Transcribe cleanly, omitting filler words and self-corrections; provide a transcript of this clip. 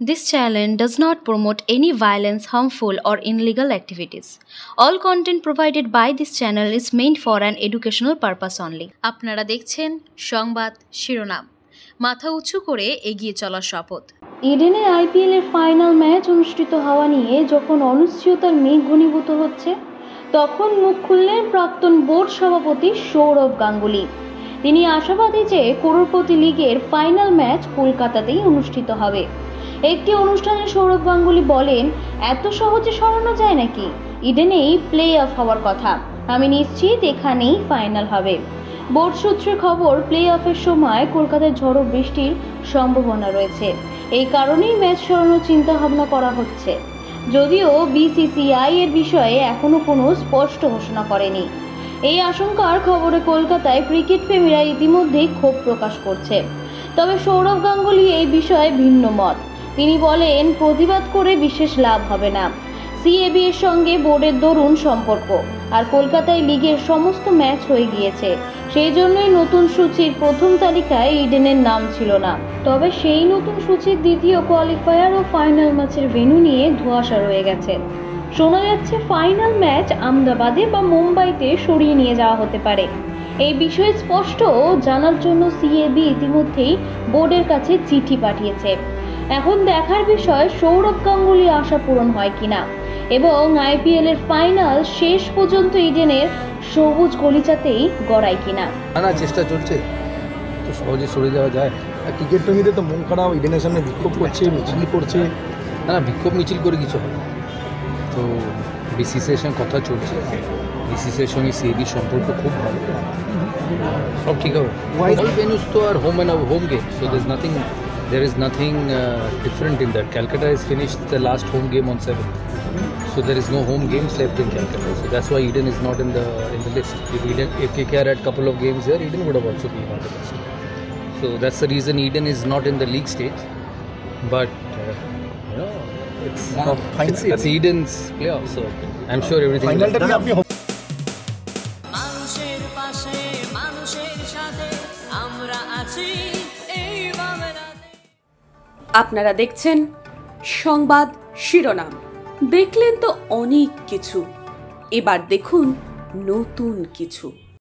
This channel does not promote any violence, harmful, or illegal activities. All content provided by this channel is meant for an educational purpose only. আপনারা দেখছেন সংবাদ শিরোনাম। মাথা উঁচু করে এগিয়ে চলার শপথ। ইডেনে আইপিএলের ফাইনাল ম্যাচ অনুষ্ঠিত হওয়া নিয়ে যখন অনিশ্চয়তার মেঘ ঘনীভূত হচ্ছে, তখন মুখ খুললেন প্রাক্তন বোর্ড সভাপতি সৌরভ গাঙ্গুলি। তিনি আশাবাদী যে করোড়পতি লিগের ফাইনাল ম্যাচ কলকাতাতেই অনুষ্ঠিত হবে। একটি অনুষ্ঠানে সৌরভ গাঙ্গুলি বলেন, এত সহজে সরানো যায় নাকি? ইডেনেই প্লে অফ হওয়ার কথা, আমি নিশ্চিত এখানেই ফাইনাল হবে। বোর্ড সূত্রে খবর, প্লে অফের সময় কলকাতায় ঝড়ো বৃষ্টির সম্ভাবনা রয়েছে, এই কারণেই ম্যাচ সরানোর চিন্তা ভাবনা করা হচ্ছে। যদিও বিসিসিআই এর বিষয়ে এখনো কোনো স্পষ্ট ঘোষণা করেনি। এই আশঙ্কার খবরে কলকাতায় ক্রিকেট প্রেমীরা ইতিমধ্যেই ক্ষোভ প্রকাশ করছে। তবে সৌরভ গাঙ্গুলি এই বিষয়ে ভিন্ন মত। তিনি বলেন, প্রতিবাদ করে বিশেষ লাভ হবে না। সিএবি এর সঙ্গে বোর্ডের দরুন সম্পর্ক, আর কলকাতায় লিগের সমস্ত ম্যাচ হয়ে গিয়েছে, সেই জন্যই নতুন সূচির প্রথম তালিকায় ইডেনের নাম ছিল না। তবে সেই নতুন সূচির দ্বিতীয় কোয়ালিফায়ার ও ফাইনাল ম্যাচের ভেন্যু নিয়ে ধোঁয়াশা রয়ে গেছে। শোনা যাচ্ছে ফাইনাল ম্যাচ আহমেদাবাদে বা মুম্বাইতে সরিয়ে নিয়ে যাওয়া হতে পারে। এই বিষয়ে স্পষ্ট জানার জন্য সিএবি ইতিমধ্যেই বোর্ডের কাছে চিঠি পাঠিয়েছে। এখন দেখার বিষয় সৌরভ গাঙ্গুলি আশা পূরণ হয় কিনা, এবং আইপিএল এর ফাইনাল শেষ পর্যন্ত ইডেনের সবুজ গলিচাতেই গড়ায় কিনা। না, চেষ্টা চলছে, তো সহজে সরে যাওয়া যায়। ক্রিকেট প্রেমীদের তো মন খারাপ, ইডেনের সামনে বিক্ষোভ করছে, মিছিল করছে। না, বিক্ষোভ মিছিল করে কিছু হবে। তো বিসিসিআইয়ের সঙ্গে কথা চলছে, বিসিসিআইয়ের সঙ্গে সিএবির সম্পর্ক খুব ভালো, সব ঠিক হবে। অল ভেন্যুজ তো আর home game, so there is nothing different in that. Calcutta has finished the last home game on 7th, so there is no home games left in Calcutta, so that's why Eden is not in the list. If KKR had couple of games here, Eden would have also been on the list. So that's the reason Eden is not in the league stage, but it's Eden's playoff, so I'm sure everything will. আপনারা দেখছেন সংবাদ শিরোনাম। দেখলেন তো অনেক কিছু, এবার দেখুন নতুন কিছু।